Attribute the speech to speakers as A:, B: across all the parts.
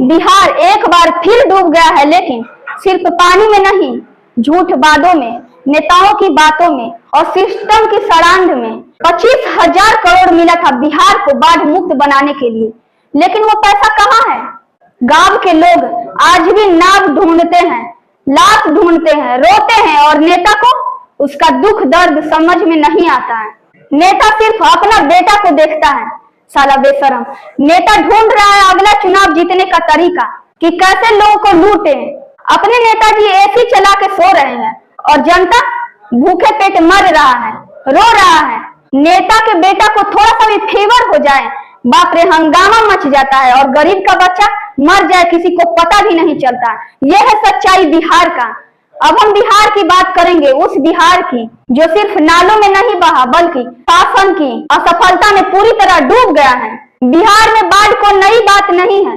A: बिहार एक बार फिर डूब गया है, लेकिन सिर्फ पानी में नहीं, झूठ वादों में, नेताओं की बातों में और सिस्टम की सड़ांध में। 25,000 करोड़ मिला था बिहार को बाढ़ मुक्त बनाने के लिए, लेकिन वो पैसा कहाँ है? गांव के लोग आज भी नाव ढूंढते हैं, लाश ढूंढते हैं, रोते हैं और नेता को उसका दुख दर्द समझ में नहीं आता है। नेता सिर्फ अपना बेटा को देखता है। साला बेशरम नेता ढूंढ रहा है अगला चुनाव जीतने का तरीका कि कैसे लोगों को लूटे। अपने नेताजी एसी चला के सो रहे हैं और जनता भूखे पेट मर रहा है, रो रहा है। नेता के बेटा को थोड़ा सा भी फीवर हो जाए, बाप रे हंगामा मच जाता है और गरीब का बच्चा मर जाए किसी को पता भी नहीं चलता। यह है सच्चाई बिहार का। अब हम बिहार की बात करेंगे, उस बिहार की जो सिर्फ नालों में नहीं बहा बल्कि शासन की असफलता में पूरी तरह डूब गया है। बिहार में बाढ़ को नई बात नहीं है।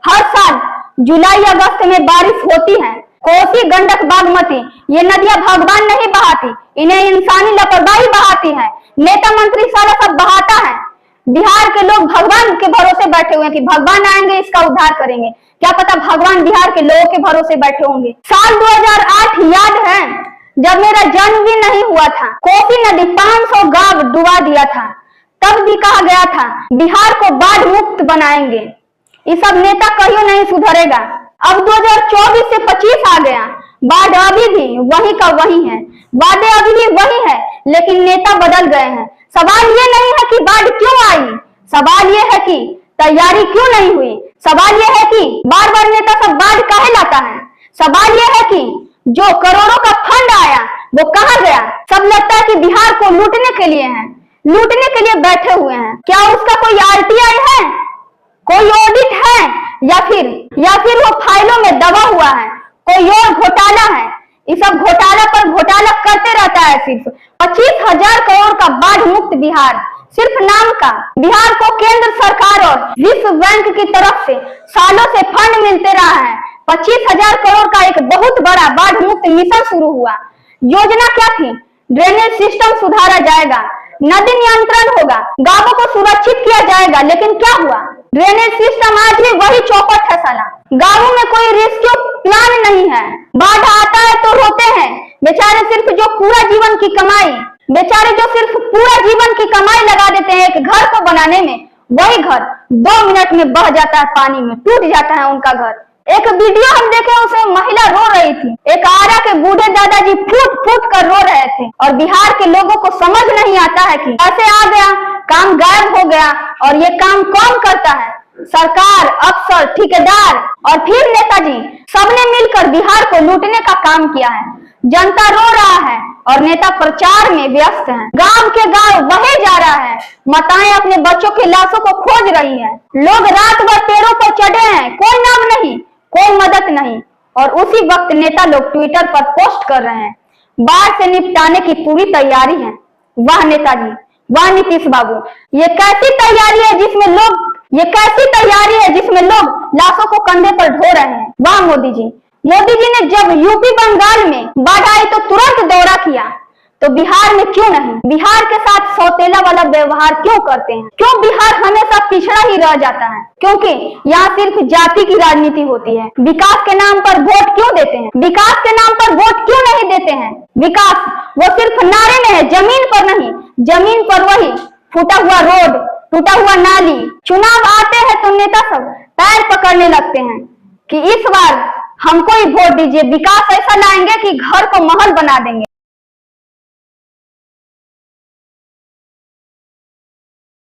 A: हर साल जुलाई अगस्त में बारिश होती है। कोसी, गंडक, बागमती ये नदियां भगवान नहीं बहाती, इन्हें इंसानी लापरवाही बहाती है। नेता मंत्री सारा सब बहाता है। बिहार के लोग भगवान के भरोसे बैठे हुए हैं कि भगवान आएंगे इसका उद्धार करेंगे। क्या पता भगवान बिहार के लोगों के भरोसे बैठे होंगे। साल 2008 याद है, जब मेरा जन्म भी नहीं हुआ था, कोसी नदी 500 गांव डुबा दिया था। तब भी कहा गया था बिहार को बाढ़ मुक्त बनाएंगे। ये सब नेता कहियो नहीं सुधरेगा। अब 2024 से 25 आ गया, बाढ़ अभी भी वही का वही है, वादे अभी भी वही है, लेकिन नेता बदल गए हैं। सवाल ये नहीं है कि बाढ़ क्यों आई, सवाल ये है कि तैयारी क्यों नहीं हुई। सवाल ये है कि बार बार नेता सब बाढ़ काहे लाता है। सवाल ये है कि जो करोड़ों का फंड आया वो कहाँ गया। सब लगता है कि बिहार को लूटने के लिए है, लूटने के लिए बैठे हुए हैं। क्या उसका कोई आरटीआई है, कोई ऑडिट है, या फिर वो फाइलों में दबा हुआ है, कोई और घोटाला है। ये सब घोटाला पर घोटाला करते रहता है। सिर्फ 25,000 करोड़ का बाढ़ मुक्त बिहार सिर्फ नाम का। बिहार को केंद्र सरकार और विश्व बैंक की तरफ से सालों से फंड मिलते रहा है। 25,000 करोड़ का एक बहुत बड़ा बाढ़ मुक्त मिशन शुरू हुआ। योजना क्या थी? ड्रेनेज सिस्टम सुधारा जाएगा, नदी नियंत्रण होगा, गांवों को सुरक्षित किया जाएगा। लेकिन क्या हुआ? ड्रेनेज सिस्टम आज भी वही चौपट है साला। गांवों में कोई रेस्क्यू प्लान नहीं है। बाढ़ आता है तो रोते हैं बेचारे, सिर्फ जो पूरा जीवन की कमाई, बेचारे जो सिर्फ पूरा जीवन की कमाई लगा देते हैं एक घर को बनाने में, वही घर 2 मिनट में बह जाता है पानी में, टूट जाता है उनका घर। एक वीडियो हम देखे, उसमें महिला रो रही थी। एक आरा के बूढ़े दादाजी फूट फूट कर रो रहे थे। और बिहार के लोगों को समझ नहीं आता है कि ऐसे आ गया, काम गायब हो गया। और ये काम कौन करता है? सरकार, अफसर, ठेकेदार और फिर नेताजी, सबने मिलकर बिहार को लूटने का काम किया है। जनता रो रहा है और नेता प्रचार में व्यस्त हैं। गांव के गांव बहे जा रहा है, माताएं अपने बच्चों की लाशों को खोज रही हैं। लोग रात भर पेड़ों पर चढ़े हैं, कोई नाम नहीं, कोई मदद नहीं। और उसी वक्त नेता लोग ट्विटर पर पोस्ट कर रहे हैं बाढ़ से निपटाने की पूरी तैयारी है। वाह नेताजी, वाह नीतीश बाबू, ये कैसी तैयारी है जिसमें लोग लाशों को कंधे पर ढो रहे हैं। वाह मोदी जी ने जब यूपी बंगाल में बाढ़ आई तो तुरंत दौरा किया, तो बिहार में क्यों नहीं? बिहार के साथ सौतेला वाला व्यवहार क्यों करते हैं? क्यों बिहार हमेशा पिछड़ा ही रह जाता है? क्योंकि यहाँ सिर्फ जाति की राजनीति होती है। विकास के नाम पर वोट क्यों देते हैं? विकास के नाम पर वोट क्यों नहीं देते हैं? विकास वो सिर्फ नारे में है, जमीन पर नहीं। जमीन पर वही फूटा हुआ रोड, टूटा हुआ नाली। चुनाव आते हैं तो नेता सब पैर पकड़ने लगते हैं कि इस बार हमको ही वोट दीजिए, विकास ऐसा लाएंगे कि घर को महल बना देंगे।